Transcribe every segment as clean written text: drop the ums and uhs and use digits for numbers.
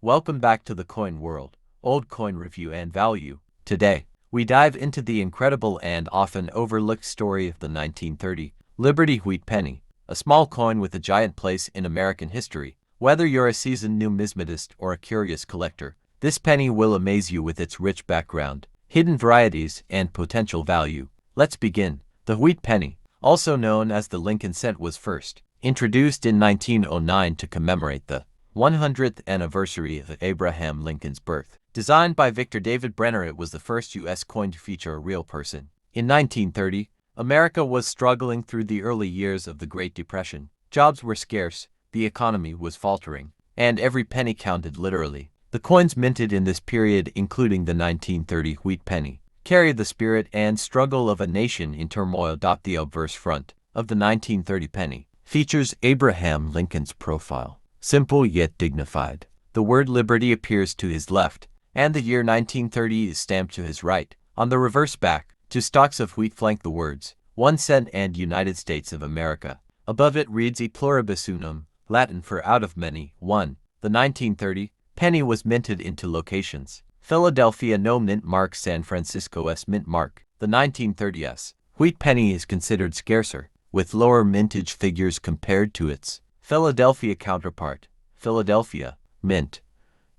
Welcome back to the coin world, old coin review and value. Today, we dive into the incredible and often overlooked story of the 1930 Liberty Wheat Penny, a small coin with a giant place in American history. Whether you're a seasoned numismatist or a curious collector, this penny will amaze you with its rich background, hidden varieties, and potential value. Let's begin. The wheat penny, also known as the Lincoln cent, was first introduced in 1909 to commemorate the 100th anniversary of Abraham Lincoln's birth. Designed by Victor David Brenner, it was the first U.S. coin to feature a real person. In 1930, America was struggling through the early years of the Great Depression. Jobs were scarce, the economy was faltering, and every penny counted literally. The coins minted in this period, including the 1930 wheat penny, carried the spirit and struggle of a nation in turmoil. The obverse front of the 1930 penny features Abraham Lincoln's profile, simple yet dignified. The word liberty appears to his left, and the year 1930 is stamped to his right. On the reverse back, two stalks of wheat flank the words 1 cent and United States of America. Above it reads E pluribus unum, Latin for out of many, one. The 1930 penny was minted into locations: Philadelphia no mint mark, San Francisco S mint mark. The 1930s wheat penny is considered scarcer, with lower mintage figures compared to its Philadelphia counterpart. Philadelphia mint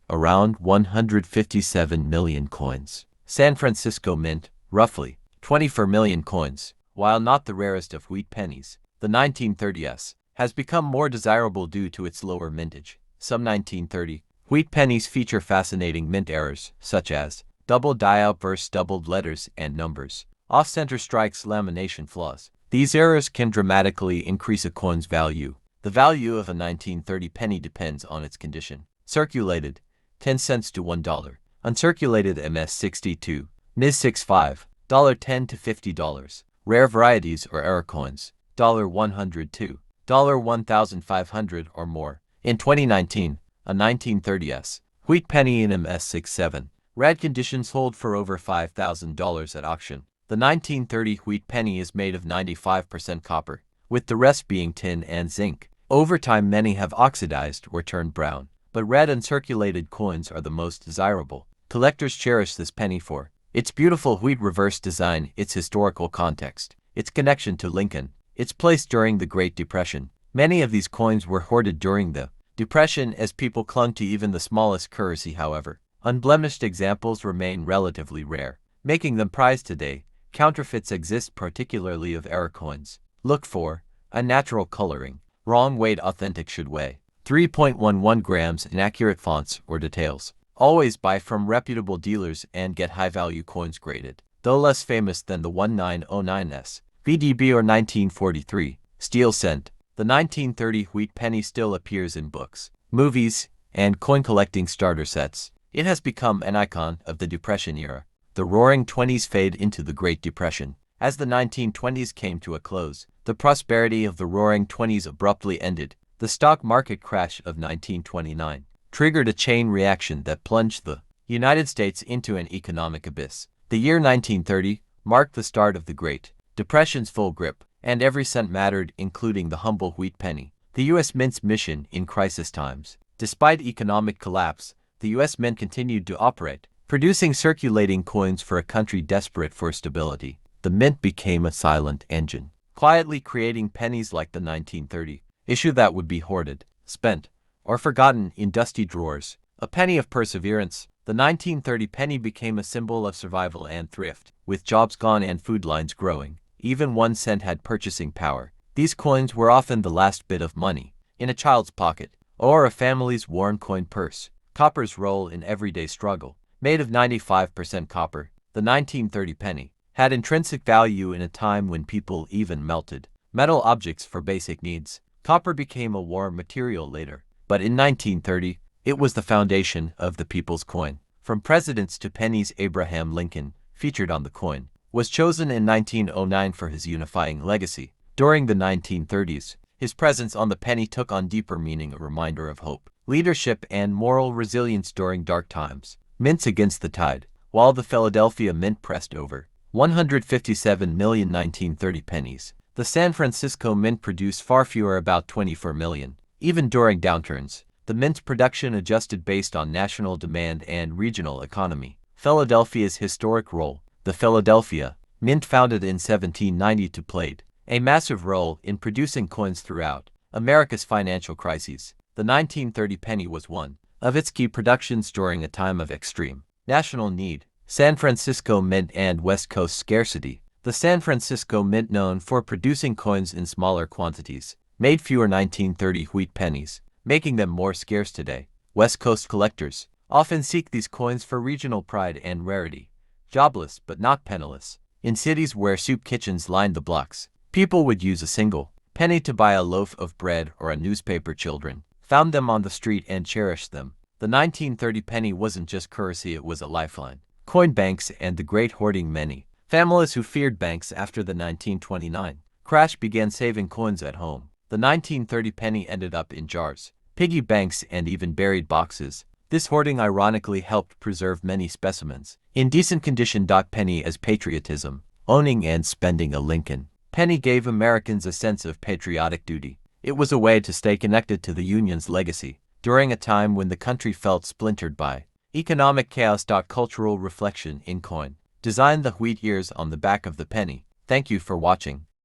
around 157 million coins. San Francisco mint roughly 24 million coins. While not the rarest of wheat pennies, the 1930s has become more desirable due to its lower mintage. Some 1930 wheat pennies feature fascinating mint errors, such as double die-out versus doubled letters and numbers, off-center strikes, lamination flaws. These errors can dramatically increase a coin's value. The value of a 1930 penny depends on its condition. Circulated, 10 cents to $1. Uncirculated, MS62, NIS65, $10 to $50. Rare varieties or error coins, $102, $1,500 or more. In 2019, a 1930s wheat penny in MS67 rad conditions hold for over $5,000 at auction. The 1930 wheat penny is made of 95% copper, with the rest being tin and zinc. Over time, many have oxidized or turned brown, but red uncirculated coins are the most desirable. Collectors cherish this penny for its beautiful wheat reverse design, its historical context, its connection to Lincoln, its place during the Great Depression. Many of these coins were hoarded during the Depression as people clung to even the smallest currency. However, unblemished examples remain relatively rare, making them prized today. Counterfeits exist, particularly of error coins. Look for unnatural coloring, wrong weight. Authentic should weigh 3.11 grams. Inaccurate fonts or details. Always buy from reputable dealers and get high-value coins graded. Though less famous than the 1909s VDB or 1943 steel cent, the 1930 wheat penny still appears in books, movies, and coin collecting starter sets. It has become an icon of the Depression era. The Roaring Twenties fade into the Great Depression. As the 1920s came to a close, the prosperity of the Roaring Twenties abruptly ended. The stock market crash of 1929 triggered a chain reaction that plunged the United States into an economic abyss. The year 1930 marked the start of the Great Depression's full grip, and every cent mattered, including the humble wheat penny. The U.S. Mint's mission in crisis times. Despite economic collapse, the U.S. Mint continued to operate, producing circulating coins for a country desperate for stability. The Mint became a silent engine, quietly creating pennies like the 1930 issue that would be hoarded, spent, or forgotten in dusty drawers. A penny of perseverance, the 1930 penny became a symbol of survival and thrift. With jobs gone and food lines growing, even 1 cent had purchasing power. These coins were often the last bit of money in a child's pocket or a family's worn coin purse. Copper's role in everyday struggle. Made of 95% copper, the 1930 penny had intrinsic value in a time when people even melted metal objects for basic needs. Copper became a war material later, but in 1930, it was the foundation of the people's coin. From presidents to pennies, Abraham Lincoln, featured on the coin, was chosen in 1909 for his unifying legacy. During the 1930s, his presence on the penny took on deeper meaning, a reminder of hope, leadership, and moral resilience during dark times. Mints against the tide. While the Philadelphia Mint pressed over 157 million 1930 pennies, the San Francisco Mint produced far fewer, about 24 million. Even during downturns, The mint's production adjusted based on national demand and regional economy. Philadelphia's historic role. The Philadelphia Mint, founded in 1792, played a massive role in producing coins throughout America's financial crises. The 1930 penny was one of its key productions during a time of extreme national need. San Francisco Mint and West Coast scarcity. The San Francisco Mint, known for producing coins in smaller quantities, made fewer 1930 wheat pennies, making them more scarce today. West Coast collectors often seek these coins for regional pride and rarity. Jobless but not penniless. In cities where soup kitchens lined the blocks, people would use a single penny to buy a loaf of bread or a newspaper. Children found them on the street and cherished them. The 1930 penny wasn't just currency, it was a lifeline. Coin banks and the great hoarding. Many families who feared banks after the 1929 crash began saving coins at home. The 1930 penny ended up in jars, piggy banks, and even buried boxes. This hoarding ironically helped preserve many specimens in decent condition. Penny as patriotism. Owning and spending a Lincoln penny gave Americans a sense of patriotic duty. It was a way to stay connected to the Union's legacy during a time when the country felt splintered by economic chaos. Cultural reflection in coin design. The wheat ears on the back of the penny. Thank you for watching.